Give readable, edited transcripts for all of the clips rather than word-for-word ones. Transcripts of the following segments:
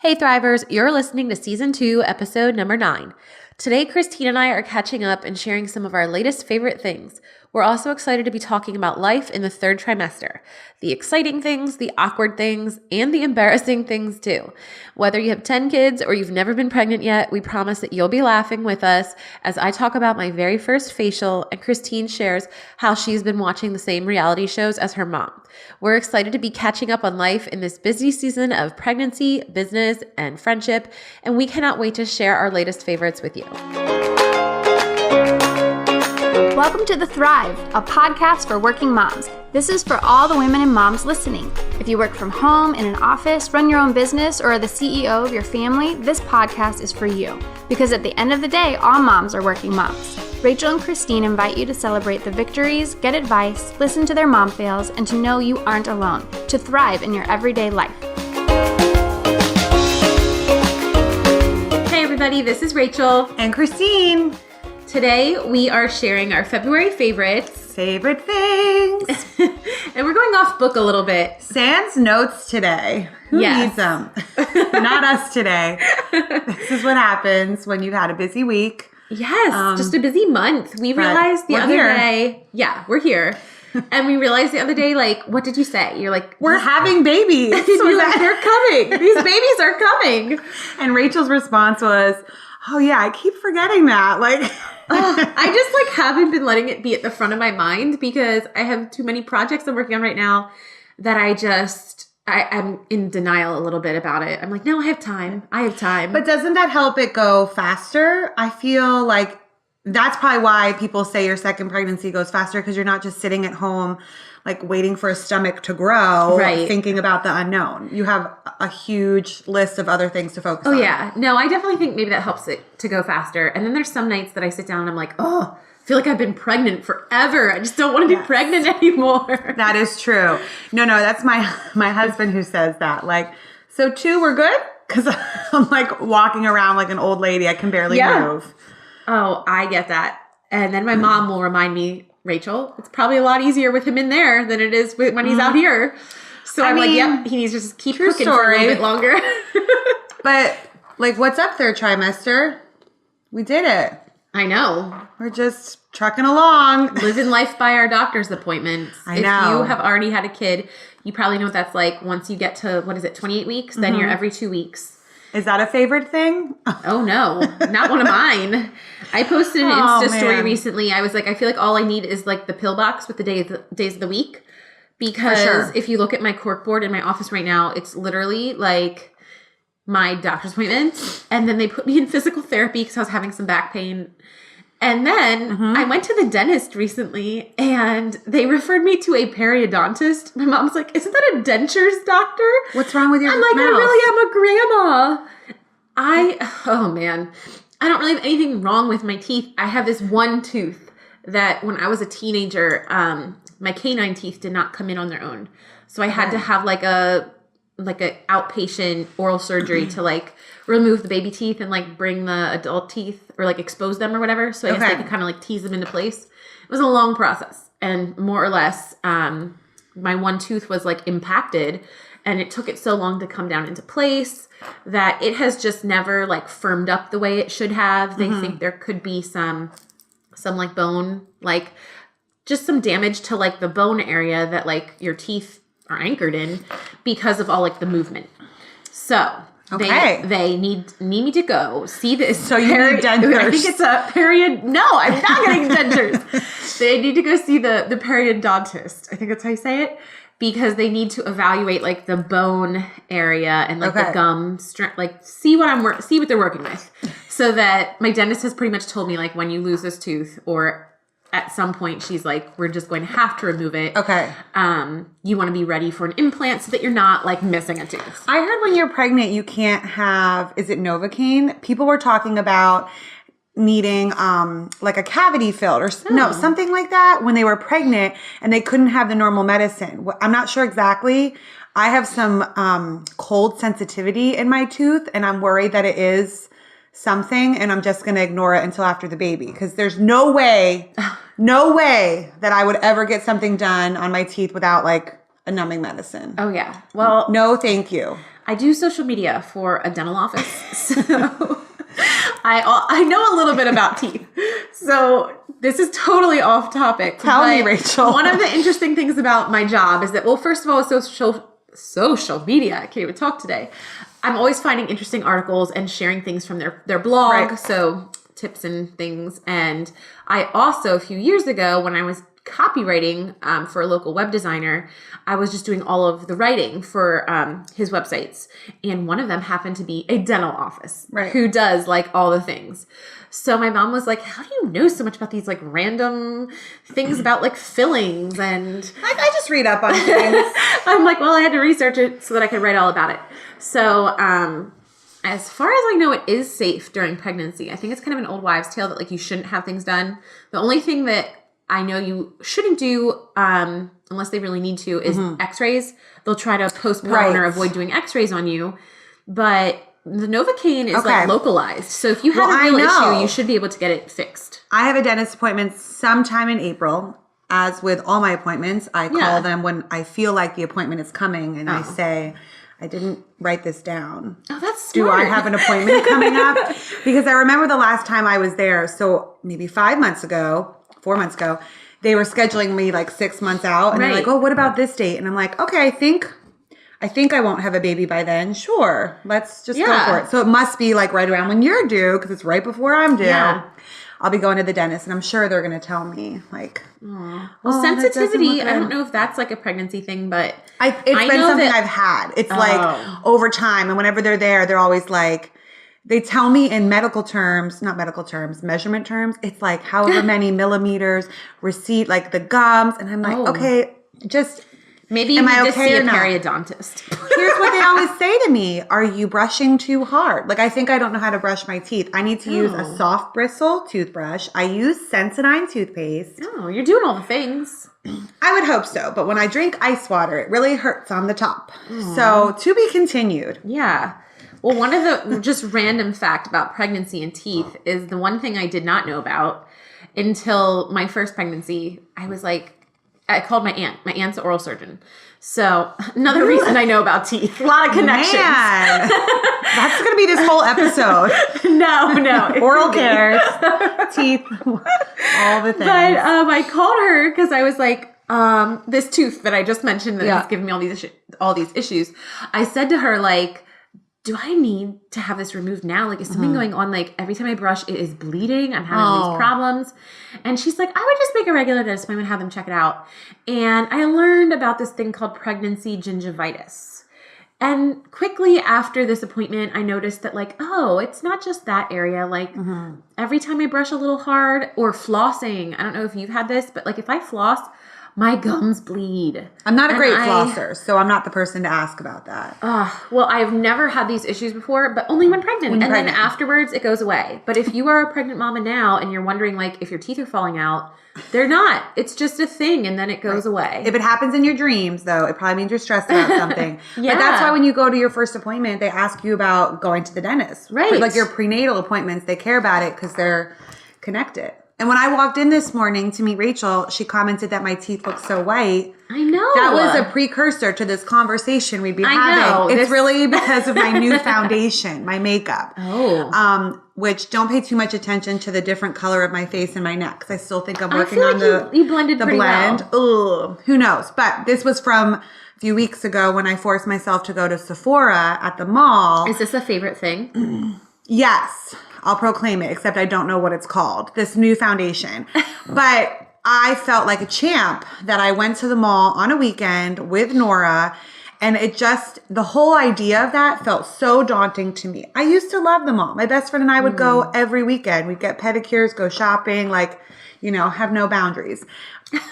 Hey Thrivers, you're listening to Season 2, Episode number 9. Today, Christine and I are catching up and sharing some of our latest favorite things. We're also excited to be talking about life in the third trimester. The exciting things, the awkward things, and the embarrassing things too. Whether you have 10 kids or you've never been pregnant yet, we promise that you'll be laughing with us as I talk about my very first facial and Christine shares how she's been watching the same reality shows as her mom. We're excited to be catching up on life in this busy season of pregnancy, business, and friendship, and we cannot wait to share our latest favorites with you. Welcome to The Thrive, a podcast for working moms. This is for all the women and moms listening. If you work from home, in an office, run your own business, or are the CEO of your family, this podcast is for you. Because at the end of the day, all moms are working moms. Rachel and Christine invite you to celebrate the victories, get advice, listen to their mom fails, and to know you aren't alone, to thrive in your everyday life. Hey everybody, this is Rachel. And Christine. Today we are sharing our February favorites. Favorite things. And we're going off book a little bit. Sans notes today. Who needs them? Not us today. This is what happens when you've had a busy week. Yes, just a busy month. We realized the other day. Yeah, we're here. And we realized the other day, like, what did you say? You're like, we're having babies. You're like, they're coming. These babies are coming. And Rachel's response was, oh yeah, I keep forgetting that. Like, I just like haven't been letting it be at the front of my mind because I have too many projects I'm working on right now that I'm in denial a little bit about it. I'm like, no, I have time. But doesn't that help it go faster? I feel like that's probably why people say your second pregnancy goes faster, because you're not just sitting at home like waiting for a stomach to grow, right, thinking about the unknown. You have a huge list of other things to focus on. Oh yeah. No, I definitely think maybe that helps it to go faster. And then there's some nights that I sit down and I'm like, oh, I feel like I've been pregnant forever. I just don't want to be pregnant anymore. That is true. No, that's my husband who says that. Like, so 2, we're good? Because I'm like walking around like an old lady. I can barely move. Oh, I get that. And then my mom will remind me, Rachel, it's probably a lot easier with him in there than it is when he's out here. So I'm like, yep, he needs to just keep cooking for a little bit longer. But like, what's up third trimester? We did it. I know. We're just trucking along. Living life by our doctor's appointments. I know. If you have already had a kid, you probably know what that's like. Once you get to, 28 weeks, then you're every 2 weeks. Is that a favorite thing? Oh, no. Not one of mine. I posted an Insta story recently. I was like, I feel like all I need is like the pill box with the days of the week. Because if you look at my corkboard in my office right now, it's literally like my doctor's appointments. And then they put me in physical therapy because I was having some back pain. And then I went to the dentist recently and they referred me to a periodontist. My mom's like, isn't that a dentures doctor? What's wrong with your mouth? I'm like, I really am a grandma. Oh man, I don't really have anything wrong with my teeth. I have this one tooth that when I was a teenager, my canine teeth did not come in on their own. So I had to have like a outpatient oral surgery to like remove the baby teeth and like bring the adult teeth or like expose them or whatever. So I guess they could kind of like tease them into place. It was a long process, and more or less, my one tooth was like impacted, and it took it so long to come down into place that it has just never like firmed up the way it should have. They think there could be some like bone, like just some damage to like the bone area that like your teeth are anchored in because of all like the movement. So they need me to go see this. So you need dentures. I think it's a period. No, I'm not getting dentures. They need to go see the periodontist. I think that's how you say it, because they need to evaluate like the bone area and like the gum strength, like see what they're working with. So that my dentist has pretty much told me like when you lose this tooth or at some point, she's like, we're just going to have to remove it. Okay. You want to be ready for an implant so that you're not like missing a tooth. I heard when you're pregnant, you can't have, is it Novocaine? People were talking about needing like a cavity filled or something like that when they were pregnant, and they couldn't have the normal medicine. I'm not sure exactly. I have some cold sensitivity in my tooth, and I'm worried that it is something, and I'm just going to ignore it until after the baby, because there's no way that I would ever get something done on my teeth without like a numbing medicine. Oh yeah. Well, no, thank you. I do social media for a dental office, so I know a little bit about teeth. So this is totally off topic. Tell me, Rachel. One of the interesting things about my job is that, well, first of all, social media. I can't even talk today. I'm always finding interesting articles and sharing things from their blog. Right. So tips and things. And I also, a few years ago, when I was copywriting for a local web designer, I was just doing all of the writing for his websites. And one of them happened to be a dental office who does like all the things. So my mom was like, how do you know so much about these like random things about like fillings? And I just read up on things. I'm like, well, I had to research it so that I could write all about it. So as far as I know, it is safe during pregnancy. I think it's kind of an old wives' tale that like you shouldn't have things done. The only thing that I know you shouldn't do, unless they really need to, is x-rays. They'll try to postpone or avoid doing x-rays on you. But the Novocaine is like localized. So if you have a real issue, you should be able to get it fixed. I have a dentist appointment sometime in April. As with all my appointments, I call them when I feel like the appointment is coming and I say, I didn't write this down. Oh, that's smart. Do I have an appointment coming up? Because I remember the last time I was there, so maybe 4 months ago, they were scheduling me like 6 months out. And they're like, oh, what about this date? And I'm like, okay, I think I won't have a baby by then. Sure. Let's just go for it. So it must be like right around when you're due because it's right before I'm due. Yeah. I'll be going to the dentist and I'm sure they're going to tell me like, well, sensitivity, I don't know if that's like a pregnancy thing, but it's been something I've had. It's like over time. And whenever they're there, they're always like, they tell me in measurement terms, it's like however many millimeters, receipt, like the gums. And I'm like, okay, just... Maybe you need to see a periodontist. Here's what they always say to me. Are you brushing too hard? Like, I think I don't know how to brush my teeth. I need to use a soft bristle toothbrush. I use Sensodyne toothpaste. Oh, you're doing all the things. I would hope so. But when I drink ice water, it really hurts on the top. So, to be continued. Yeah. Well, one of the just random fact about pregnancy and teeth is the one thing I did not know about until my first pregnancy. I called my aunt. My aunt's an oral surgeon. So another reason I know about teeth. A lot of connections. Man. That's going to be this whole episode. No. Oral care, teeth, all the things. But I called her because I was like, this tooth that I just mentioned that has given me all these issues. I said to her, like, do I need to have this removed now? Like, is something going on? Like, every time I brush, it is bleeding. I'm having these problems. And she's like, I would just make a regular dentist appointment and have them check it out. And I learned about this thing called pregnancy gingivitis. And quickly after this appointment, I noticed that, like, it's not just that area. Like, every time I brush a little hard or flossing, I don't know if you've had this, but, like, if I floss, my gums bleed. I'm not a great flosser, so I'm not the person to ask about that. Well, I've never had these issues before, but only when pregnant. Then afterwards, it goes away. But if you are a pregnant mama now and you're wondering, like, if your teeth are falling out, they're not. It's just a thing, and then it goes away. If it happens in your dreams, though, it probably means you're stressed about something. But that's why when you go to your first appointment, they ask you about going to the dentist. Right. Like your prenatal appointments, they care about it because they're connected. And when I walked in this morning to meet Rachel, she commented that my teeth look so white. I know. That was a precursor to this conversation we'd be having. It's really because of my new foundation, my makeup. Which don't pay too much attention to the different color of my face and my neck because I still think I'm working on you blended the blend. Well. Who knows? But this was from a few weeks ago when I forced myself to go to Sephora at the mall. Is this a favorite thing? Yes. I'll proclaim it, except I don't know what it's called, this new foundation. But I felt like a champ that I went to the mall on a weekend with Nora, and the whole idea of that felt so daunting to me. I used to love the mall. My best friend and I would go every weekend. We'd get pedicures, go shopping, like, have no boundaries.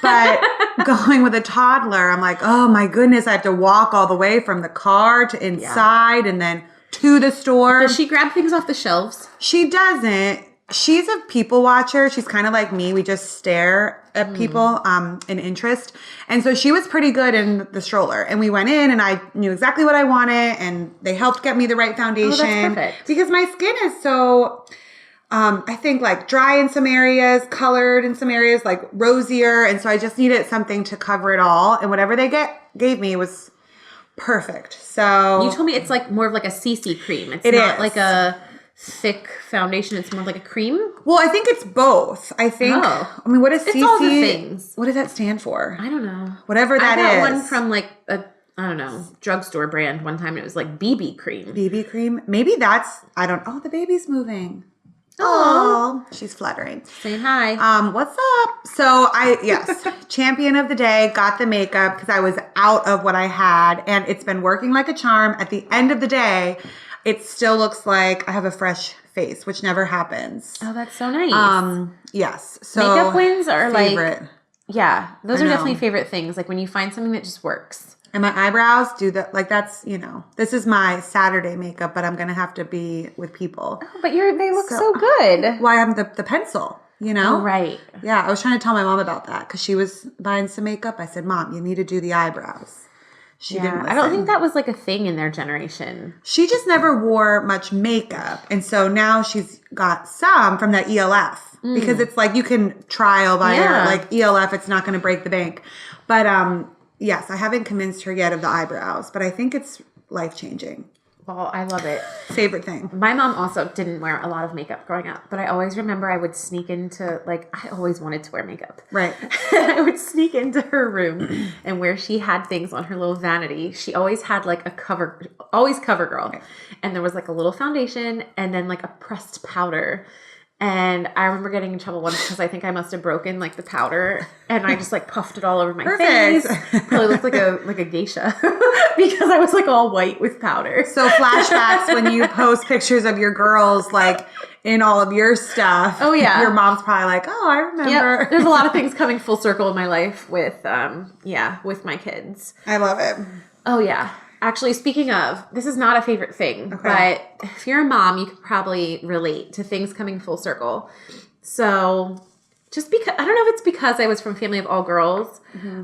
But going with a toddler, I'm like, oh my goodness, I have to walk all the way from the car to inside and then to the store. Does she grab things off the shelves? She doesn't. She's a people watcher. She's kind of like me. We just stare at people in interest. And so she was pretty good in the stroller. And we went in and I knew exactly what I wanted. And they helped get me the right foundation. Oh, that's perfect. Because my skin is so, I think like dry in some areas, colored in some areas, like rosier. And so I just needed something to cover it all. And whatever they gave me was perfect. So You told me it's like more of like a CC cream. It's It not is. like a thick foundation. It's more like a cream. well, I think it's both. I think. Oh. I mean, what is It's CC? all the things. What does that stand for? I don't know. Whatever that I got is. one from like a, I don't know, drugstore brand one time. And it was like BB cream. BB cream. Maybe that's. I don't. Oh, the baby's moving. Oh, she's fluttering. Saying hi. What's up? So yes, champion of the day, got the makeup because I was out of what I had, and it's been working like a charm. At the end of the day, it still looks like I have a fresh face, which never happens. Oh, that's so nice. Yes. So Makeup wins are favorite. like, yeah, those I are know. definitely favorite things. Like when you find something that just works. And my eyebrows do that. Like that's, this is my Saturday makeup, but I'm going to have to be with people. Oh, but they look so good. Well, I have the pencil, Oh, right. Yeah, I was trying to tell my mom about that because she was buying some makeup. I said, Mom, you need to do the eyebrows. She didn't listen. I don't think that was like a thing in their generation. She just never wore much makeup. And so now she's got some from that ELF because it's like you can trial by Yeah. like ELF. It's not going to break the bank. But yes, I haven't convinced her yet of the eyebrows, but I think it's life-changing. Well, I love it. Favorite thing. My mom also didn't wear a lot of makeup growing up, but I always remember I would sneak into, like, I always wanted to wear makeup. Right. I would sneak into her room, and where she had things on her little vanity, she always had like a CoverGirl. Right. And there was like a little foundation and then like a pressed powder. And I remember getting in trouble once because I think I must have broken like the powder, and I just like puffed it all over my Perfect. face. Probably looked like a geisha because I was like all white with powder. So flashbacks when you post pictures of your girls like in all of your stuff. Oh, yeah. Your mom's probably like, oh, I remember. Yep. There's a lot of things coming full circle in my life with with my kids. I love it. Oh yeah. Actually, speaking of, this is not a favorite thing, Okay. but if you're a mom, you could probably relate to things coming full circle. So just because, I don't know if it's because I was from a family of all girls,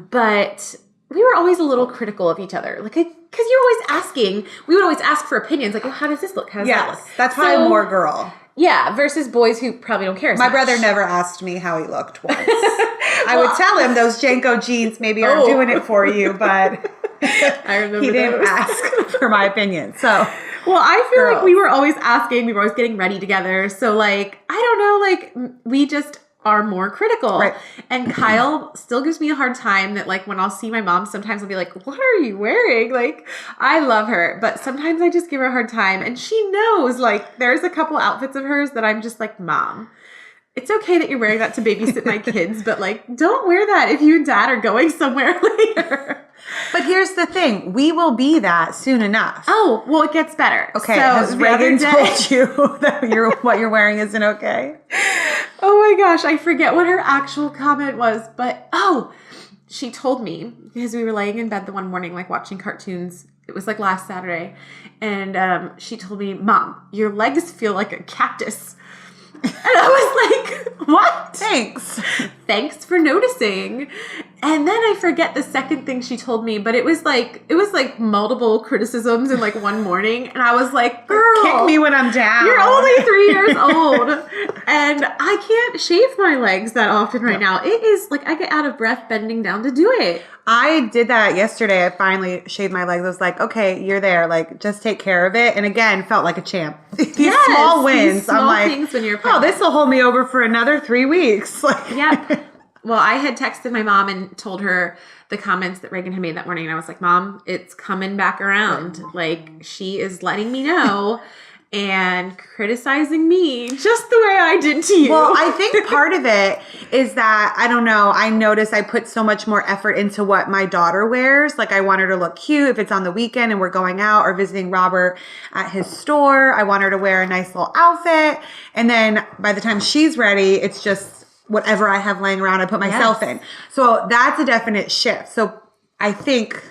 but we were always a little critical of each other. Like, because you're always asking, we would always ask for opinions. Like, oh, how does this look? How does that look? That's probably more girl. Yeah, versus boys who probably don't care as My much. brother never asked me how he looked once. I would tell him those Janko jeans maybe aren't doing it for you, but I remember he didn't those. ask for my opinion. So, well, I feel like Girls. we were always asking. We were always getting ready together. So, like, I don't know, like, we just are more critical. Right. And Kyle still gives me a hard time that, like, when I'll see my mom, sometimes I'll be like, what are you wearing? Like, I love her. But sometimes I just give her a hard time. And she knows, like, there's a couple outfits of hers that I'm just like, Mom, it's okay that you're wearing that to babysit my kids, but, like, don't wear that if you and Dad are going somewhere later. but here's the thing. We will be that soon enough. Oh, well, it gets better. Okay, So has the other Reagan day- told you that what you're wearing isn't okay? Oh my gosh, I forget what her actual comment was, but she told me because we were laying in bed the one morning, like watching cartoons. It was like last Saturday, and she told me, "Mom, your legs feel like a cactus." And I was like, what? Thanks. Thanks for noticing. And then I forget the second thing she told me, but it was like multiple criticisms in like one morning. And I was like, girl, Kick me when I'm down. you're only 3 years old. And I can't shave my legs that often right now. It is like I get out of breath bending down to do it. I did that yesterday. I finally shaved my legs. I was like, okay, you're there. Like, just take care of it. And again, felt like a champ. These Yes, small wins. these small I'm like, things when you're oh, pregnant. this will hold me over for another 3 weeks. Like, Yep. Well, I had texted my mom and told her the comments that Reagan had made that morning. And I was like, Mom, it's coming back around. Like, she is letting me know and criticizing me just the way I did to you. Well, I think part of it is that, I don't know, I notice I put so much more effort into what my daughter wears. Like, I want her to look cute if it's on the weekend and we're going out or visiting Robert at his store. I want her to wear a nice little outfit. And then by the time she's ready, it's just whatever I have laying around, I put myself in. So that's a definite shift. So I think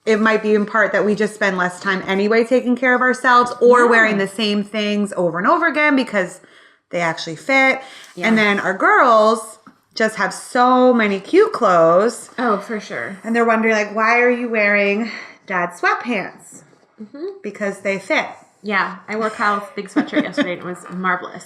it might be in part that we just spend less time anyway taking care of ourselves or wearing the same things over and over again because they actually fit. Yeah. And then our girls just have so many cute clothes. Oh, for sure. And they're wondering, like, why are you wearing Dad's sweatpants? Because they fit. Yeah. I wore Kyle's big sweatshirt yesterday and it was marvelous.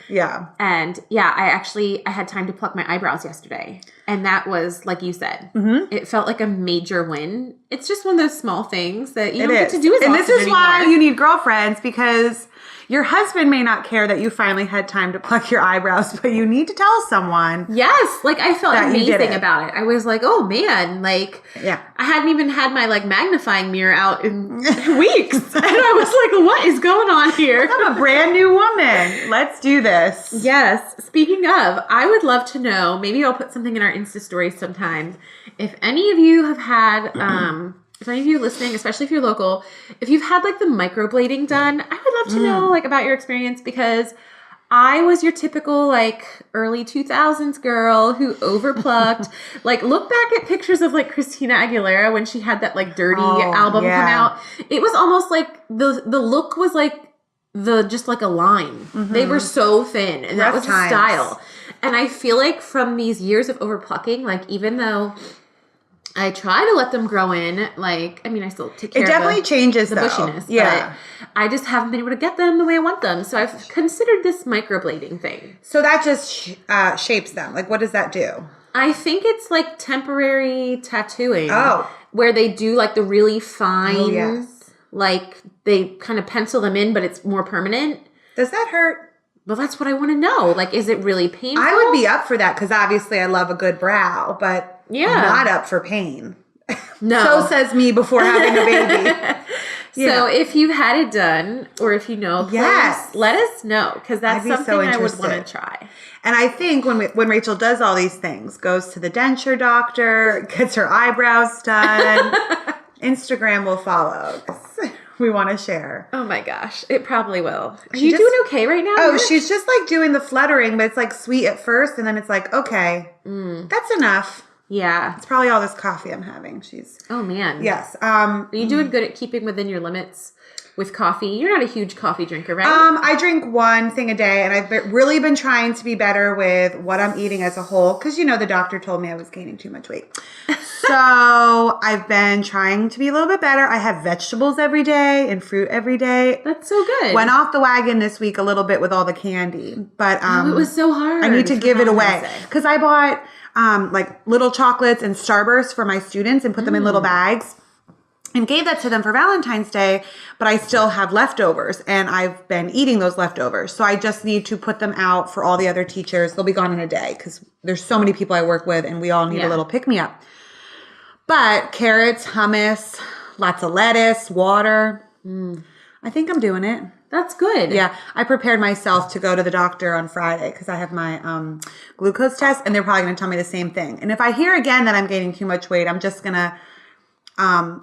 Yeah. And yeah, I had time to pluck my eyebrows yesterday. And that was, like you said, Mm-hmm. it felt like a major win. It's just one of those small things that you It don't get is. to do as And often this is why anymore. you need girlfriends, because your husband may not care that you finally had time to pluck your eyebrows, but you need to tell someone. Yes, like I felt That you did amazing it. about it. I was like, oh man, like Yeah. I hadn't even had my like magnifying mirror out in weeks. And I was like, what is going on here? I'm a brand new woman. Let's do this. Yes. Speaking of, I would love to know, maybe I'll put something in our Insta stories sometime. If any of you have had, if any of you listening, especially if you're local, if you've had like the microblading done, I would love to know like about your experience, because I was your typical like early 2000s girl who overplucked. Like look back at pictures of like Christina Aguilera when she had that like dirty album come out. It was almost like the look was like just like a line. They were so thin, and that was the style. And I feel like from these years of overplucking, like even though I try to let them grow in, like, I mean, I still take care of It definitely changes the though. bushiness, Yeah. but I just haven't been able to get them the way I want them. So I've considered this microblading thing. So that just shapes them. Like, what does that do? I think it's like temporary tattooing. Oh. Where they do like the really fine, Oh, yes. like they kind of pencil them in, but it's more permanent. Does that hurt? Well, that's what I want to know. Like, is it really painful? I would be up for that, because obviously I love a good brow, but Yeah. I'm not up for pain. No. So says me before having a baby. So if you've had it done, or if you know, please Yes. let us know, because that's I'd be so something I would interested. want to try. And I think when Rachel does all these things, goes to the denture doctor, gets her eyebrows done, Instagram will follow, 'cause we want to share. Oh my gosh, it probably will. Are She you just- doing okay right now? Oh, You're- she's just like doing the fluttering, but it's like sweet at first, and then it's like, okay, that's enough. yeah. It's probably all this coffee I'm having. Oh man. Yes. Are you doing good at keeping within your limits with coffee? You're not a huge coffee drinker, right? I drink one thing a day, and I've really been trying to be better with what I'm eating as a whole, because, you know, the doctor told me I was gaining too much weight. So I've been trying to be a little bit better. I have vegetables every day and fruit every day. That's so good. Went off the wagon this week a little bit with all the candy, but it was so hard. I need to for give it away, Valentine's Day. because I bought like little chocolates and Starbursts for my students and put them in little bags. And gave that to them for Valentine's Day, but I still have leftovers, and I've been eating those leftovers. So I just need to put them out for all the other teachers. They'll be gone in a day, because there's so many people I work with, and we all need a little pick-me-up. But carrots, hummus, lots of lettuce, water. I think I'm doing it. That's good. Yeah, I prepared myself to go to the doctor on Friday, because I have my glucose test, and they're probably going to tell me the same thing. And if I hear again that I'm gaining too much weight, I'm just going to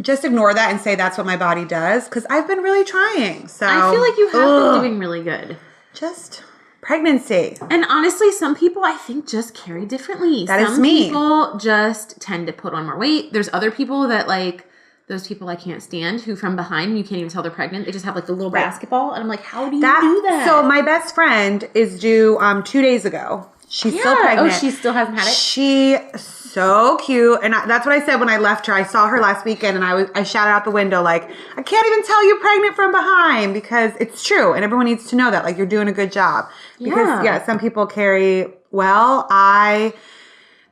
just ignore that and say that's what my body does, because I've been really trying. So I feel like you have been doing really good. just pregnancy. And honestly, some people I think just carry differently. That is some me. people just tend to put on more weight. There's other people that like, those people I can't stand, who from behind you can't even tell they're pregnant. They just have like the little basketball, and I'm like, how do you do that? So my best friend is due 2 days ago. She's still pregnant. Oh, she still hasn't had it? She so cute, and that's what I said when I left her. I saw her last weekend, and I shouted out the window like, I can't even tell you're pregnant from behind, because it's true, and everyone needs to know that, like, you're doing a good job. Because some people carry well.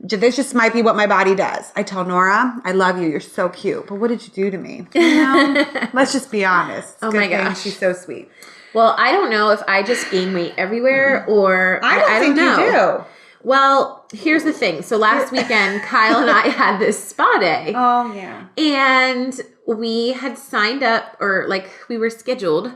This just might be what my body does. I tell Nora, I love you. You're so cute, but what did you do to me? You know? Let's just be honest. Oh Good my thing gosh. she's so sweet. Well, I don't know if I just gain weight everywhere, or I don't think know. you do. Well, here's the thing. So last weekend, Kyle and I had this spa day. Oh, yeah. And we had signed up, or like we were scheduled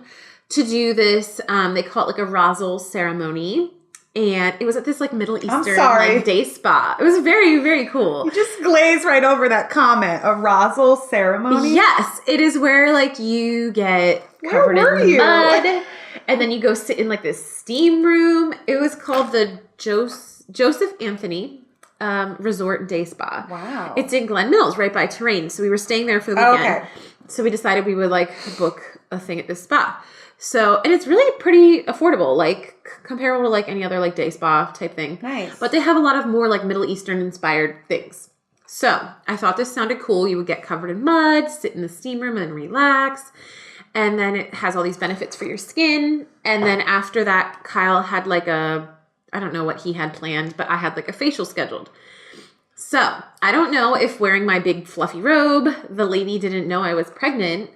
to do this, they call it like a Razzle ceremony. And it was at this like Middle Eastern like day spa. It was very, very cool. You just glazed right over that comment. A Razzle ceremony? Yes. It is where like you get covered in mud, and then you go sit in like this steam room. It was called the Joseph Anthony Resort Day Spa. Wow. It's in Glen Mills, right by Terrain. So we were staying there for the weekend. Okay. So we decided we would like book a thing at this spa. So, and it's really pretty affordable, like comparable to like any other like day spa type thing. Nice. But they have a lot of more like Middle Eastern inspired things. So I thought this sounded cool. You would get covered in mud, sit in the steam room and relax. And then it has all these benefits for your skin. And then after that, Kyle had like I don't know what he had planned, but I had like a facial scheduled. So I don't know if wearing my big fluffy robe, the lady didn't know I was pregnant,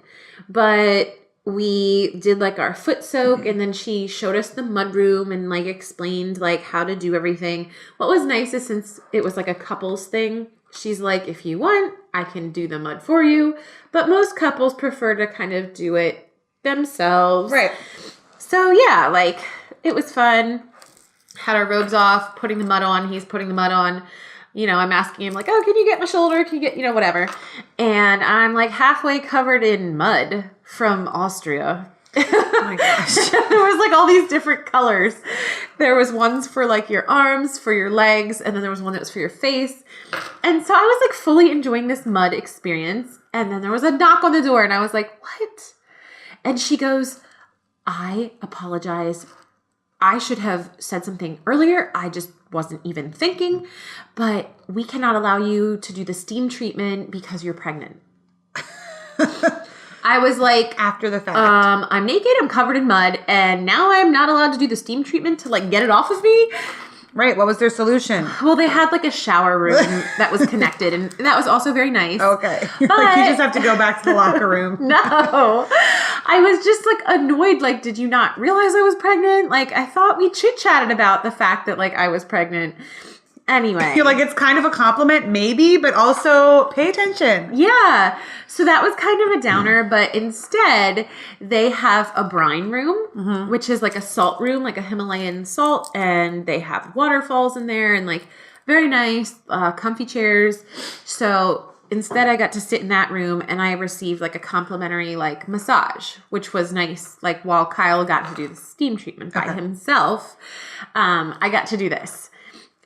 but we did like our foot soak and then she showed us the mud room and like explained like how to do everything. What was nice is since it was like a couples thing, she's like, if you want, I can do the mud for you. But most couples prefer to kind of do it themselves. Right. So yeah, like it was fun. Had our robes off, putting the mud on. He's putting the mud on. You know, I'm asking him like, oh, can you get my shoulder? Can you get, whatever. And I'm like halfway covered in mud from Austria. Oh my gosh. There was like all these different colors. There was ones for like your arms, for your legs, and then there was one that was for your face. And so I was like fully enjoying this mud experience. And then there was a knock on the door and I was like, what? And she goes, I apologize. I should have said something earlier. I just wasn't even thinking, but we cannot allow you to do the steam treatment because you're pregnant. I was like, after the fact. I'm naked, I'm covered in mud, and now I'm not allowed to do the steam treatment to like get it off of me. Right. What was their solution? Well, they had like a shower room that was connected, and that was also very nice. Okay. But, like you just have to go back to the locker room. No. I was just like annoyed. Like, did you not realize I was pregnant? Like, I thought we chit-chatted about the fact that like I was pregnant. Anyway. You're like, it's kind of a compliment, maybe, but also pay attention. Yeah. So that was kind of a downer, but instead they have a brine room, which is like a salt room, like a Himalayan salt, and they have waterfalls in there and like very nice, comfy chairs. So instead I got to sit in that room and I received like a complimentary like massage, which was nice. Like while Kyle got to do the steam treatment by himself, I got to do this.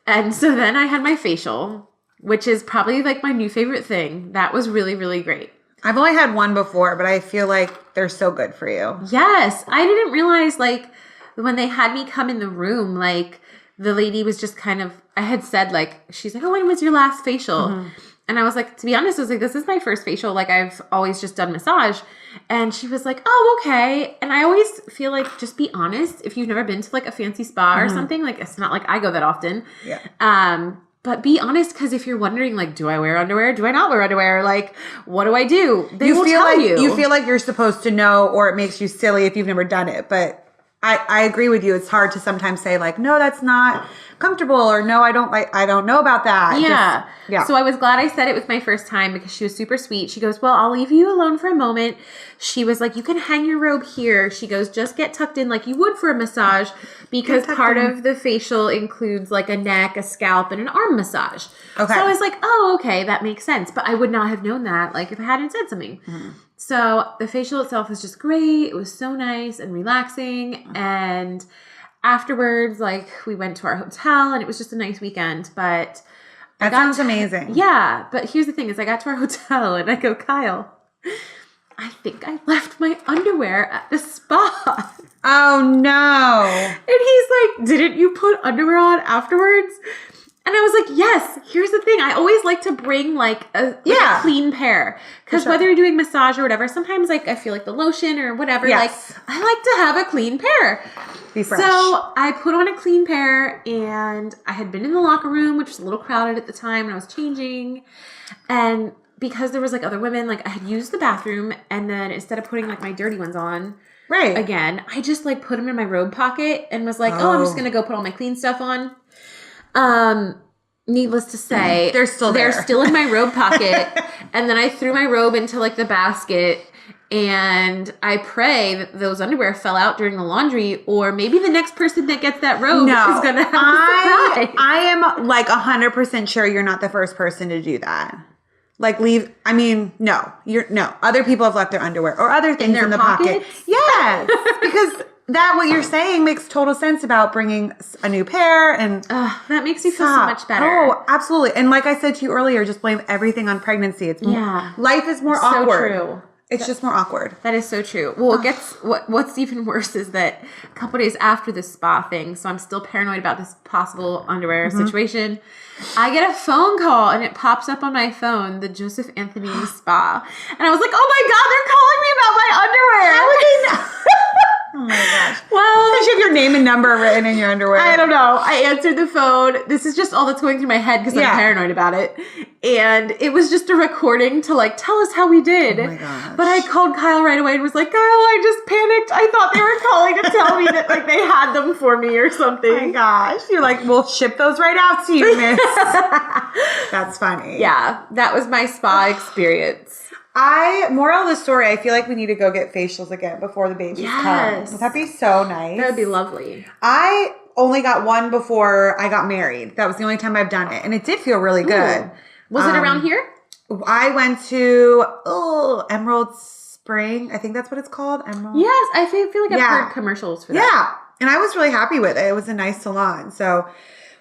And so then I had my facial, which is probably like my new favorite thing. That was really, really great. I've only had one before, but I feel like they're so good for you. Yes. I didn't realize like when they had me come in the room, like the lady was just kind of, I had said like, she's like, oh, when was your last facial? And I was like, to be honest, I was like, this is my first facial. Like I've always just done massage. And she was like, oh, okay. And I always feel like, just be honest. If you've never been to like a fancy spa or something, like it's not like I go that often. Yeah. But be honest, because if you're wondering, like, do I wear underwear? Do I not wear underwear? Like, what do I do? They will tell you. You feel like you're supposed to know, or it makes you silly if you've never done it. But I agree with you. It's hard to sometimes say like, no, that's not comfortable, or no, I don't know about that. Yeah. Yeah. So I was glad I said it was my first time because she was super sweet. She goes, well, I'll leave you alone for a moment. She was like, you can hang your robe here. She goes, just get tucked in like you would for a massage because part of the facial includes like a neck, a scalp, and an arm massage. Okay. So I was like, oh, okay, that makes sense. But I would not have known that like if I hadn't said something. So the facial itself was just great. It was so nice and relaxing. And afterwards, like we went to our hotel and it was just a nice weekend. But that sounds amazing. Yeah. But here's the thing is I got to our hotel and I go, Kyle, I think I left my underwear at the spa. Oh no. And he's like, didn't you put underwear on afterwards? And I was like, yes, here's the thing. I always like to bring like a clean pair. Because whether you're doing massage or whatever, sometimes like I feel like the lotion or whatever, like I like to have a clean pair. Be fresh. So I put on a clean pair and I had been in the locker room, which was a little crowded at the time and I was changing. And because there was like other women, like I had used the bathroom and then instead of putting like my dirty ones on again, I just like put them in my robe pocket and was like, oh I'm just going to go put all my clean stuff on. Needless to say, they're still there. They're still in my robe pocket. And then I threw my robe into like the basket and I pray that those underwear fell out during the laundry or maybe the next person that gets that robe is going to have a surprise. I am like 100% sure you're not the first person to do that. Like other people have left their underwear or other things in the pocket. Yes. Because what you're saying makes total sense about bringing a new pair and that makes you feel so much better. Oh, absolutely. And like I said to you earlier, just blame everything on pregnancy. It's life is more awkward. So true. It's just more awkward. That is so true. Well, what's even worse is that a couple days after the spa thing, so I'm still paranoid about this possible underwear situation. I get a phone call and it pops up on my phone, the Joseph Anthony Spa. And I was like, oh my God, they're calling me about my underwear. How would they know? Oh my gosh. Well, did you have your name and number written in your underwear? I don't know. I answered the phone. This is just all that's going through my head because I'm paranoid about it. And it was just a recording to like tell us how we did. Oh my gosh. But I called Kyle right away and was like, Kyle, I just panicked. I thought they were calling to tell me that like they had them for me or something. Oh my gosh. You're like, we'll ship those right out to you, miss. That's funny. Yeah, that was my spa experience. Moral of the story, I feel like we need to go get facials again before the babies come. Would that be so nice? That would be lovely. I only got one before I got married. That was the only time I've done it. And it did feel really good. Ooh. Was it around here? I went to Emerald Spring. I think that's what it's called. Emerald. Yes, I feel like I've heard commercials for that. Yeah. And I was really happy with it. It was a nice salon. So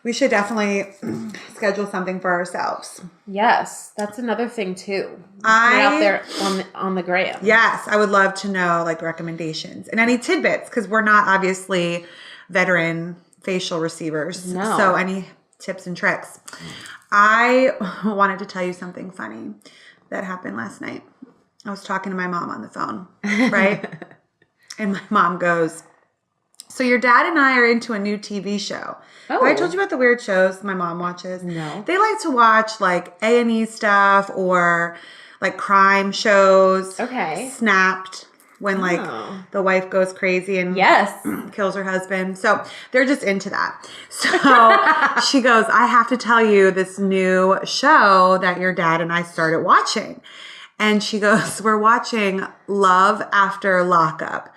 we should definitely schedule something for ourselves. Yes, that's another thing too. Put it out there on the gram. Yes, I would love to know like recommendations and any tidbits because we're not obviously veteran facial receivers. No. So any tips and tricks. I wanted to tell you something funny that happened last night. I was talking to my mom on the phone, right? And my mom goes, so your dad and I are into a new TV show. Oh. Have I told you about the weird shows my mom watches? No. They like to watch like A&E stuff or like crime shows. Okay. Snapped when like the wife goes crazy and kills her husband. So they're just into that. So she goes, I have to tell you this new show that your dad and I started watching. And she goes, we're watching Love After Lockup.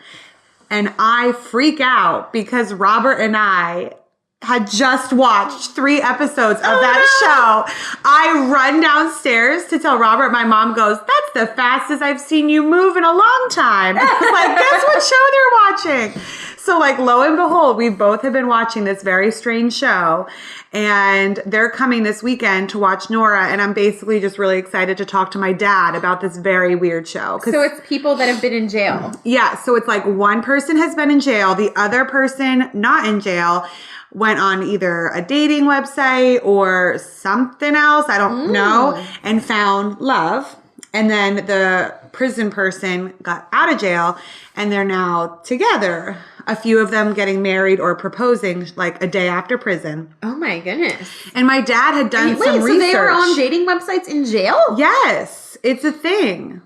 And I freak out because Robert and I had just watched 3 episodes of that show. I run downstairs to tell Robert. My mom goes, that's the fastest I've seen you move in a long time. I was like, guess what show they're watching? So like, lo and behold, we both have been watching this very strange show. And they're coming this weekend to watch Nora. And I'm basically just really excited to talk to my dad about this very weird show. So it's people that have been in jail. Yeah. So it's like one person has been in jail. The other person not in jail went on either a dating website or something else. I don't know. And found love. And then the prison person got out of jail and they're now together. A few of them getting married or proposing like a day after prison. Oh my goodness. And my dad had done some research. So they were on dating websites in jail? Yes. It's a thing.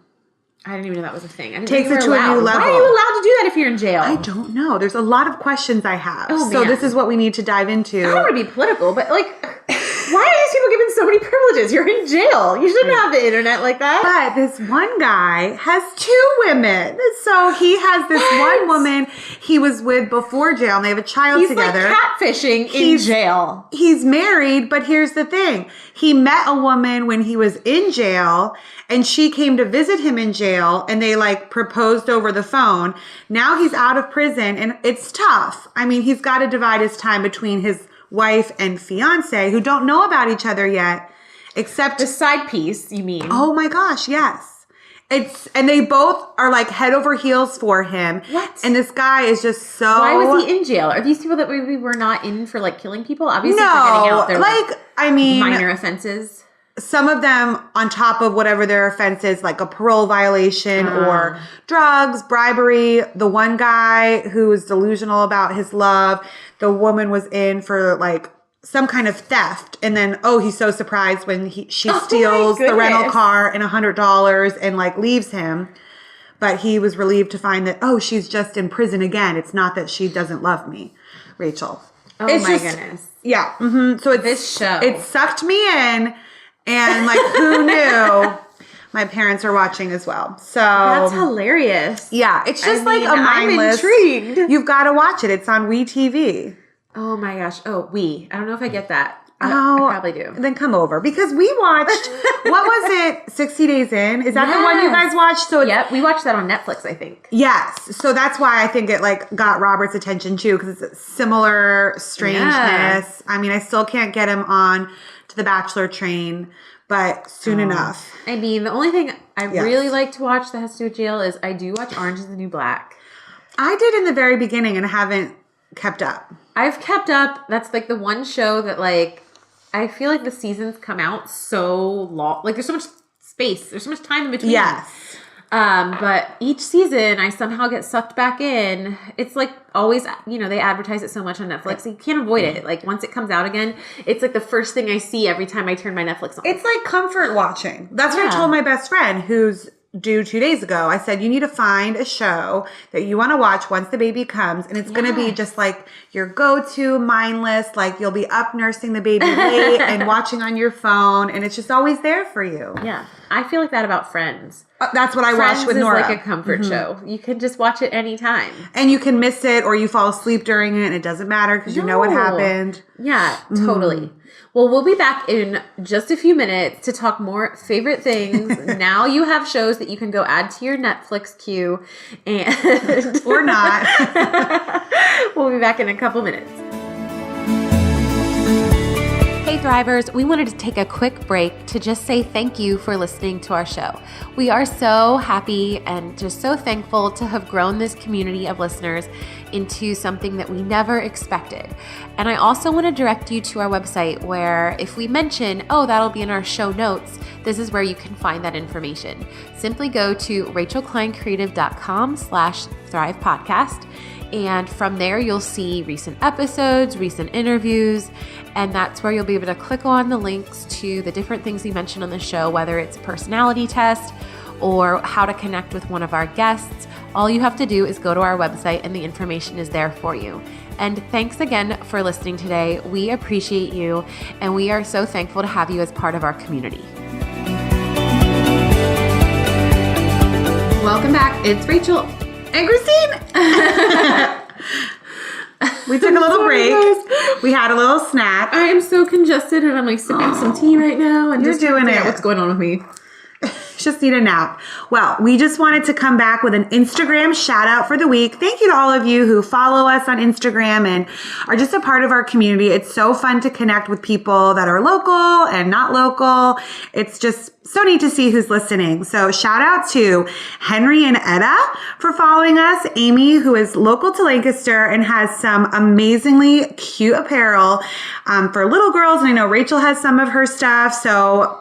I didn't even know that was a thing. I didn't Takes know it to a new level. Why are you allowed to do that if you're in jail? I don't know. There's a lot of questions I have. Oh, so man. this is what we need to dive into. I don't want to be political, but like, why are these people given so many privileges? You're in jail. You shouldn't have the internet like that. But this one guy has 2 women. So he has this one woman he was with before jail and they have a child together. He's like catfishing in jail. He's married, but here's the thing. He met a woman when he was in jail and she came to visit him in jail and they like proposed over the phone. Now he's out of prison and it's tough. I mean, he's got to divide his time between his wife and fiance who don't know about each other yet, except the side piece, you mean? Oh my gosh, yes. And they both are like head over heels for him. What? And this guy is just so. Why was he in jail? Are these people that we were not in for like killing people? Obviously, no, for getting out. They're like I mean, minor offenses. Some of them on top of whatever their offense is, like a parole violation or drugs, bribery. The one guy who was delusional about his love, the woman was in for like some kind of theft. And then, he's so surprised when she steals the rental car and $100 and like leaves him. But he was relieved to find that, she's just in prison again. It's not that she doesn't love me, Rachel. Oh my goodness. Yeah. Mm-hmm. So this show. It sucked me in. And like, who knew? My parents are watching as well. So that's hilarious. Yeah, it's just like a mindless. I'm intrigued. You've got to watch it. It's on WeTV. Oh my gosh. I don't know if I get that. I probably do. Then come over because we watched. What was it? 60 Days In. Is that the one you guys watched? So yep, we watched that on Netflix, I think. Yes. So that's why I think it like got Robert's attention too because it's a similar strangeness. Yeah. I mean, I still can't get him on to the Bachelor train, but soon enough. I mean, the only thing I really like to watch that has to do with jail is I do watch Orange is the New Black. I did in the very beginning and haven't kept up. I've kept up. That's like the one show that like I feel like the seasons come out so long. Like there's so much space. There's so much time in between. Yes. But each season I somehow get sucked back in. It's like always, they advertise it so much on Netflix. So you can't avoid it. Like once it comes out again, it's like the first thing I see every time I turn my Netflix on. It's like comfort watching. That's what I told my best friend who's due 2 days ago. I said, you need to find a show that you want to watch once the baby comes. And it's going to be just like your go-to, mindless, like you'll be up nursing the baby late and watching on your phone. And it's just always there for you. Yeah. I feel like that about Friends. That's what I watched with Nora. Friends is like a comfort show. You can just watch it anytime. And you can miss it or you fall asleep during it and it doesn't matter because you know what happened. Yeah, totally. Well, we'll be back in just a few minutes to talk more favorite things. Now you have shows that you can go add to your Netflix queue. And or not. We'll be back in a couple minutes. Hey Thrivers, we wanted to take a quick break to just say thank you for listening to our show. We are so happy and just so thankful to have grown this community of listeners into something that we never expected. And I also want to direct you to our website where if we mention, that'll be in our show notes, this is where you can find that information. Simply go to rachelkleincreative.com/Thrive Podcast. And from there, you'll see recent episodes, recent interviews, and that's where you'll be able to click on the links to the different things we mentioned on the show, whether it's a personality test or how to connect with one of our guests. All you have to do is go to our website and the information is there for you. And thanks again for listening today. We appreciate you, and we are so thankful to have you as part of our community. Welcome back. It's Rachel. And Christine! We took a little break. We had a little snack. I am so congested and I'm like sipping some tea right now. And You're just doing it. What's going on with me? Just need a nap. Well, we just wanted to come back with an Instagram shout out for the week. Thank you to all of you who follow us on Instagram and are just a part of our community. It's so fun to connect with people that are local and not local. It's just so neat to see who's listening. So shout out to Henry and Etta for following us. Amy, who is local to Lancaster and has some amazingly cute apparel for little girls. And I know Rachel has some of her stuff. So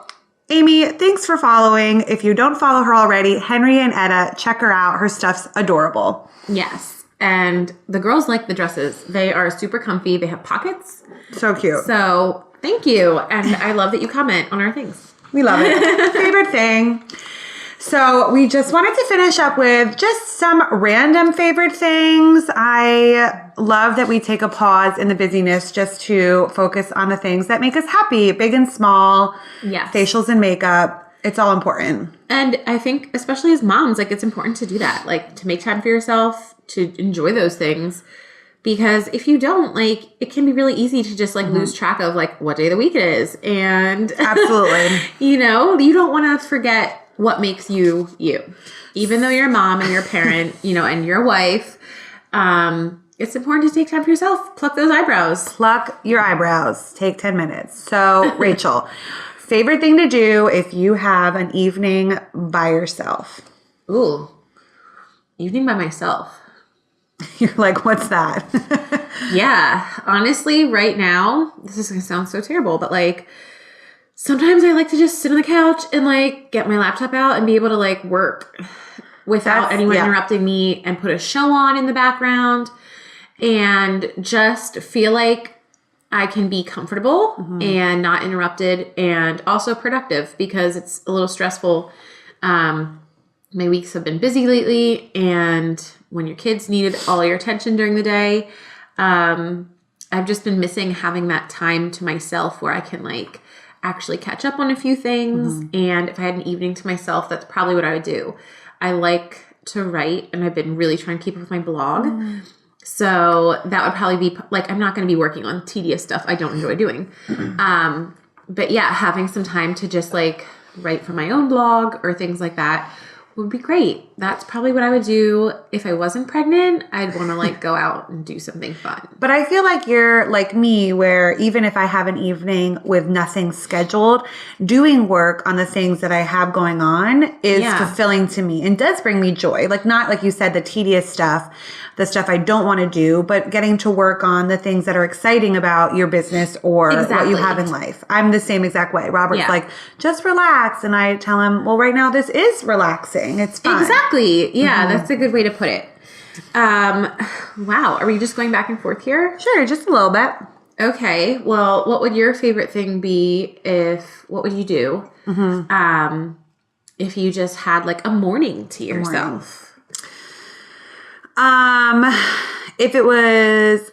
Amy, thanks for following. If you don't follow her already, Henry and Etta, check her out. Her stuff's adorable. Yes. And the girls like the dresses. They are super comfy. They have pockets. So cute. So thank you. And I love that you comment on our things. We love it. Favorite thing. So we just wanted to finish up with just some random favorite things. I love that we take a pause in the busyness just to focus on the things that make us happy, big and small. Yes. Facials and makeup. It's all important. And I think especially as moms, like it's important to do that, like to make time for yourself, to enjoy those things. Because if you don't, like, it can be really easy to just, like, lose track of, like, what day of the week it is. And, Absolutely. you don't want to forget what makes you, you. Even though you're a mom and you're a parent, and you're a wife, it's important to take time for yourself. Pluck those eyebrows. Pluck your eyebrows. Take 10 minutes. So, Rachel, favorite thing to do if you have an evening by yourself? Ooh. Evening by myself. You're like, what's that? Yeah. Honestly, right now, this is going to sound so terrible, but like, sometimes I like to just sit on the couch and like get my laptop out and be able to like work without anyone interrupting me and put a show on in the background and just feel like I can be comfortable and not interrupted and also productive because it's a little stressful. My weeks have been busy lately, and when your kids needed all your attention during the day, I've just been missing having that time to myself where I can like actually catch up on a few things. And if I had an evening to myself, that's probably what I would do. I like to write, and I've been really trying to keep up with my blog. So that would probably be like, I'm not going to be working on tedious stuff I don't enjoy doing. But yeah, having some time to just like write for my own blog or things like that would be great. That's probably what I would do if I wasn't pregnant. I'd want to like go out and do something fun. But I feel like you're like me, where even if I have an evening with nothing scheduled, doing work on the things that I have going on is fulfilling to me and does bring me joy. Like not like you said, the tedious stuff, the stuff I don't want to do, but getting to work on the things that are exciting about your business or what you have in life. I'm the same exact way. Robert's like, just relax. And I tell him, well, right now this is relaxing. relaxing. It's fun. Exactly. Yeah, that's a good way to put it. Wow. Are we just going back and forth here? Sure, just a little bit. Okay. Well, what would your favorite thing be what would you do if you just had like a morning to yourself? If it was,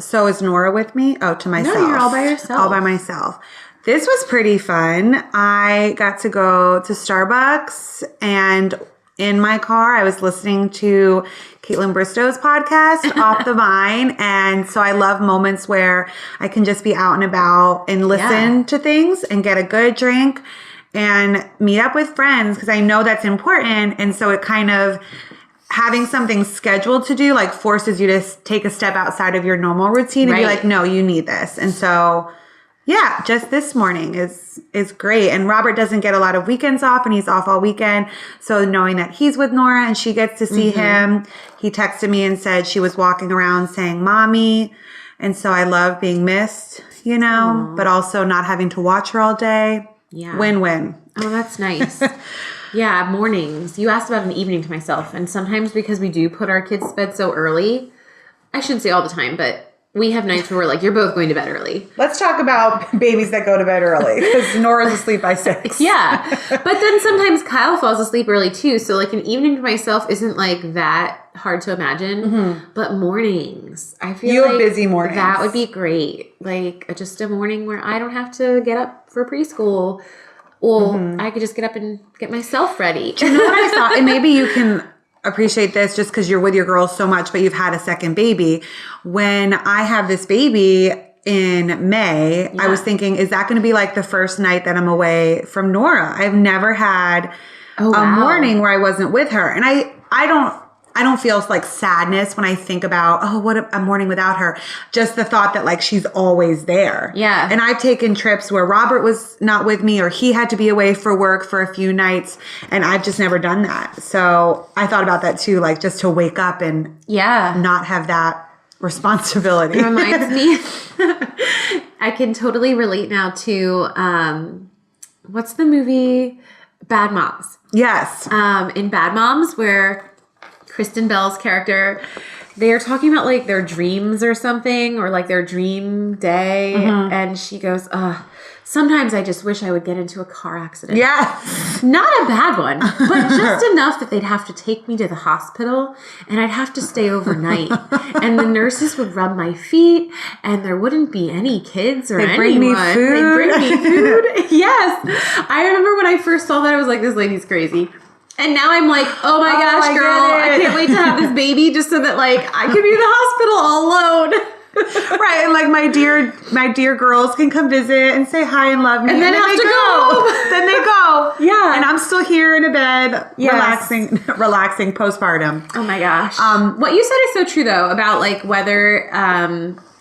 so is Nora with me? Oh, to myself. No, you're all by yourself. All by myself. This was pretty fun. I got to go to Starbucks, and in my car, I was listening to Caitlin Bristow's podcast, Off the Vine. And so I love moments where I can just be out and about and listen to things and get a good drink and meet up with friends, because I know that's important. And so it kind of, having something scheduled to do, like, forces you to take a step outside of your normal routine and be like, no, you need this. And so, yeah, just this morning is great. And Robert doesn't get a lot of weekends off, and he's off all weekend. So knowing that he's with Nora and she gets to see him, he texted me and said she was walking around saying, "Mommy." And so I love being missed, you know, but also not having to watch her all day. Yeah. Win-win. Oh, that's nice. Yeah, mornings. You asked about an evening to myself. And sometimes, because we do put our kids to bed so early, I shouldn't say all the time, but we have nights where we're like, you're both going to bed early. Let's talk about babies that go to bed early, because Nora's asleep by 6. Yeah. But then sometimes Kyle falls asleep early too. So like an evening to myself isn't like that hard to imagine. But mornings, I feel you like have busy mornings. That would be great. Like just a morning where I don't have to get up for preschool. Well, I could just get up and get myself ready. Do you know what I thought? And maybe you can appreciate this just because you're with your girls so much, but you've had a second baby. When I have this baby in May, I was thinking, is that going to be like the first night that I'm away from Nora? I've never had a morning where I wasn't with her. And I don't feel like sadness when I think about, oh, what a morning without her. Just the thought that like she's always there. Yeah. And I've taken trips where Robert was not with me, or he had to be away for work for a few nights, and I've just never done that. So I thought about that too, like just to wake up and not have that responsibility. It reminds me, I can totally relate now to, what's the movie? Bad Moms. Yes. In Bad Moms, where Kristen Bell's character, they're talking about like their dreams or something, or like their dream day. And she goes, sometimes I just wish I would get into a car accident. Yes. Not a bad one, but just enough that they'd have to take me to the hospital and I'd have to stay overnight. And the nurses would rub my feet and there wouldn't be any kids or anyone. They'd bring me food. Yes. I remember when I first saw that, I was like, this lady's crazy. And now I'm like, oh my gosh, girl, I can't wait to have this baby just so that like I can be in the hospital all alone. Right. And like my dear girls can come visit and say hi and love me. And then have to go. Then they go. Yeah. And I'm still here in a bed, relaxing postpartum. Oh my gosh. What you said is so true though, about like whether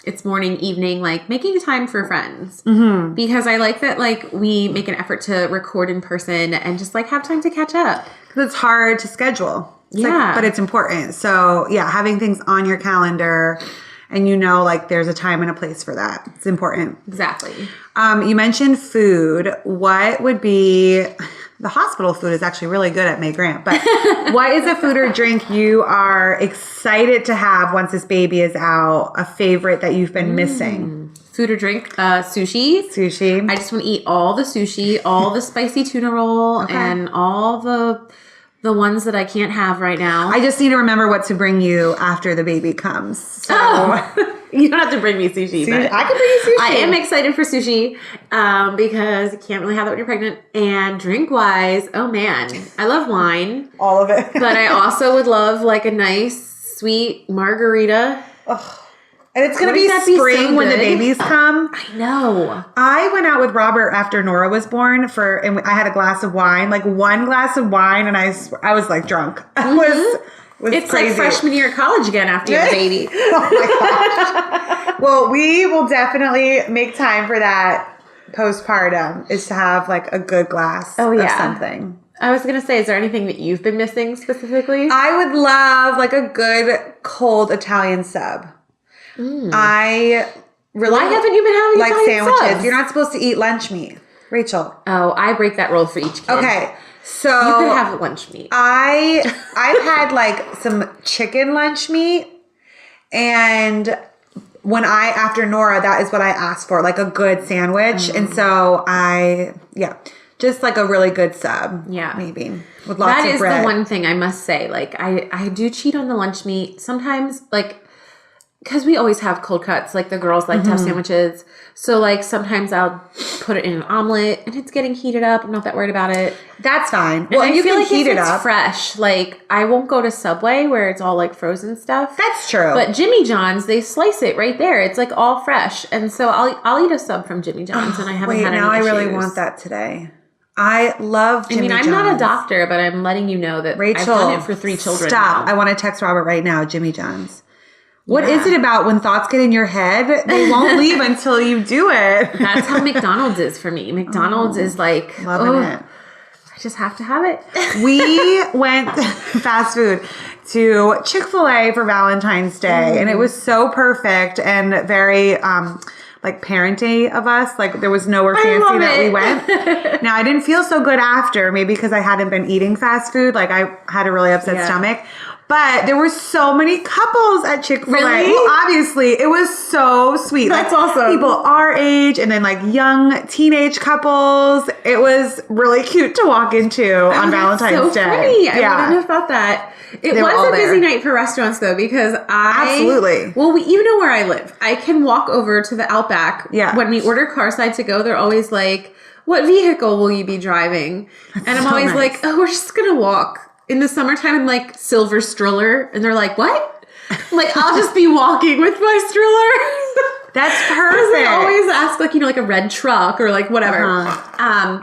it's morning, evening, like making time for friends. Because I like that like we make an effort to record in person and just like have time to catch up. Because it's hard to schedule. But it's important. So yeah, having things on your calendar, and you know, like there's a time and a place for that. It's important. Exactly. You mentioned food. What would be, the hospital food is actually really good at May Grant, but what is a food or drink you are excited to have once this baby is out? A favorite that you've been missing? Food or drink? Sushi. Sushi. I just want to eat all the sushi, all the spicy tuna roll, and all the ones that I can't have right now. I just need to remember what to bring you after the baby comes. So you don't have to bring me sushi. But I can bring you sushi. I am excited for sushi because you can't really have that when you're pregnant. And drink-wise, oh man, I love wine. All of it. But I also would love like a nice, sweet margarita. Ugh. And it's going to be spring when the babies come. I know. I went out with Robert after Nora was born and I had a glass of wine, like one glass of wine, and I was like drunk. It's crazy. Like freshman year of college again after you have a baby. Oh my gosh. Well, we will definitely make time for that postpartum, is to have like a good glass of something. I was going to say, is there anything that you've been missing specifically? I would love like a good cold Italian sub. I really Why haven't you been having like Italian sandwiches? subs? You're not supposed to eat lunch meat, Rachel. Oh, I break that rule for each kid. Okay, So you could have lunch meat. I've had like some chicken lunch meat, and after Nora, that is what I asked for, like a good sandwich. And so just like a really good sub. Yeah. Maybe with lots of bread. That is the one thing I must say. Like I do cheat on the lunch meat sometimes, like, because we always have cold cuts. Like the girls like to have sandwiches. So like sometimes I'll put it in an omelet and it's getting heated up. I'm not that worried about it. That's fine. Well, and I feel like heat it up fresh. Like I won't go to Subway where it's all like frozen stuff. That's true. But Jimmy John's, they slice it right there. It's like all fresh. And so I'll eat a sub from Jimmy John's, and I haven't had any issues. I really want that today. I love Jimmy John's. I'm not a doctor, but I'm letting you know that Rachel, I've done it for 3 children. Stop. Now. I want to text Robert right now, Jimmy John's. What is it about when thoughts get in your head? They won't leave until you do it. That's how McDonald's is for me. McDonald's is like, loving it. I just have to have it. We went fast food to Chick-fil-A for Valentine's Day, and it was so perfect and very like parenty of us. Like there was nowhere fancy that we went. Now I didn't feel so good after, maybe because I hadn't been eating fast food. Like I had a really upset stomach. But there were so many couples at Chick-fil-A. Really? Well, obviously, it was so sweet. That's like, awesome. People our age and then like young teenage couples. It was really cute to walk into on Valentine's Day. Funny. I wouldn't have thought that. It was a busy night for restaurants though, because Absolutely. Well, you know where I live. I can walk over to the Outback. Yeah. When we order Carside to go, they're always like, "What vehicle will you be driving?" And I'm always like, "Oh, we're just gonna walk." In the summertime, I'm like, silver stroller. And they're like, what? I'm like, I'll just be walking with my stroller. That's perfect. They always ask, like, like a red truck or like whatever.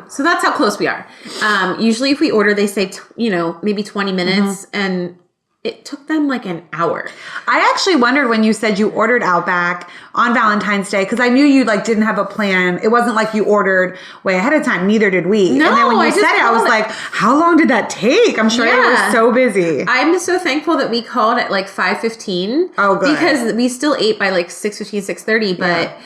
So that's how close we are. Usually if we order, they say, maybe 20 minutes. And it took them like an hour. I actually wondered when you said you ordered Outback on Valentine's Day, because I knew you like didn't have a plan. It wasn't like you ordered way ahead of time. Neither did we. No, and then when you said it, I was like, how long did that take? I'm sure you were so busy. I'm so thankful that we called at like 5:15. Oh, good. Because we still ate by like 6:15, 6:30. But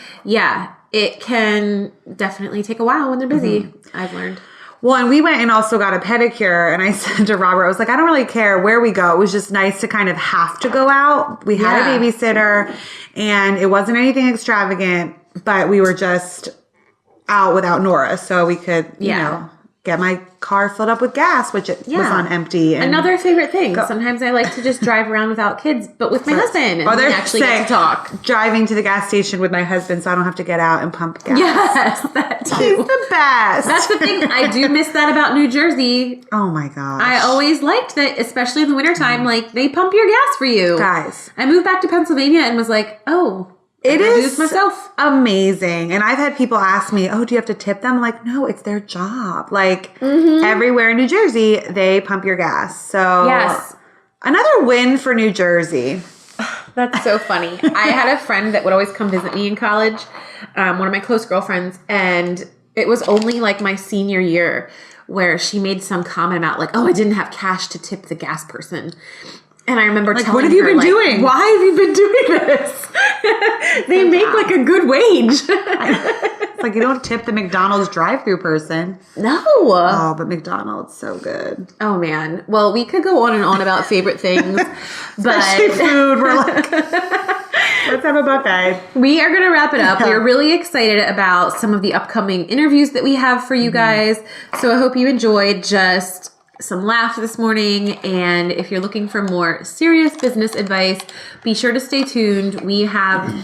it can definitely take a while when they're busy. I've learned. Well, and we went and also got a pedicure, and I said to Robert, I was like, I don't really care where we go. It was just nice to kind of have to go out. We had a babysitter, and it wasn't anything extravagant, but we were just out without Nora, so we could, you know, get my car filled up with gas, which it was on empty. And another favorite thing. Sometimes I like to just drive around without kids, but with my husband, and actually get to talk. Driving to the gas station with my husband, so I don't have to get out and pump gas. Yes, that too. He's the best. That's the thing. I do miss that about New Jersey. Oh my gosh. I always liked that, especially in the wintertime, like they pump your gas for you. Guys. I moved back to Pennsylvania and was like, oh, it is myself. Amazing. And I've had people ask me, oh, do you have to tip them? I'm like, no, it's their job. Like everywhere in New Jersey, they pump your gas. So another win for New Jersey. That's so funny. I had a friend that would always come visit me in college, one of my close girlfriends, and it was only like my senior year where she made some comment about like, oh, I didn't have cash to tip the gas person. And I remember telling her, what have you been doing? Why have you been doing this? They make like a good wage. It's like you don't tip the McDonald's drive-thru person. No. Oh, but McDonald's so good. Oh man. Well, we could go on and on about favorite things, especially food. We're like, let's have a buffet. We are going to wrap it up. We are really excited about some of the upcoming interviews that we have for you guys. So I hope you enjoyed just some laughs this morning, and if you're looking for more serious business advice, be sure to stay tuned. We have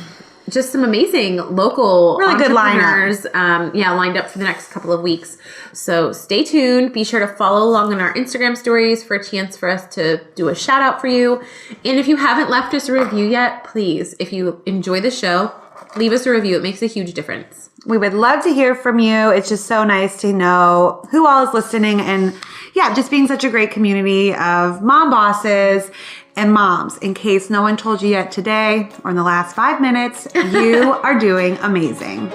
just some amazing local really good entrepreneurs lined up for the next couple of weeks. So stay tuned. Be sure to follow along on our Instagram stories for a chance for us to do a shout out for you. And if you haven't left us a review yet, please, if you enjoy the show, leave us a review. It makes a huge difference. We would love to hear from you. It's just so nice to know who all is listening, and just being such a great community of mom bosses and moms. In case no one told you yet today or in the last 5 minutes, you are doing amazing.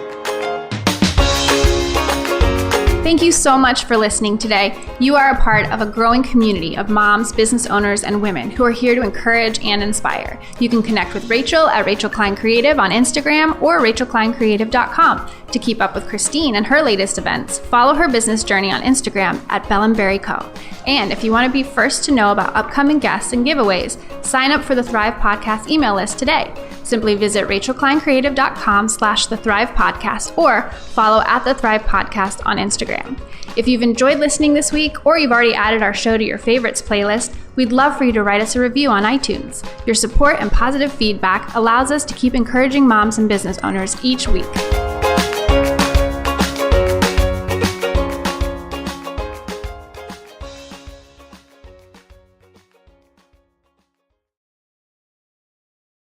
Thank you so much for listening today. You are a part of a growing community of moms, business owners, and women who are here to encourage and inspire. You can connect with Rachel at Rachel Klein Creative on Instagram or rachelkleincreative.com. To keep up with Christine and her latest events, follow her business journey on Instagram at Bellenberry Co. And if you want to be first to know about upcoming guests and giveaways, sign up for the Thrive Podcast email list today. Simply visit rachelkleincreative.com/The Thrive Podcast or follow at The Thrive Podcast on Instagram. If you've enjoyed listening this week or you've already added our show to your favorites playlist, we'd love for you to write us a review on iTunes. Your support and positive feedback allows us to keep encouraging moms and business owners each week.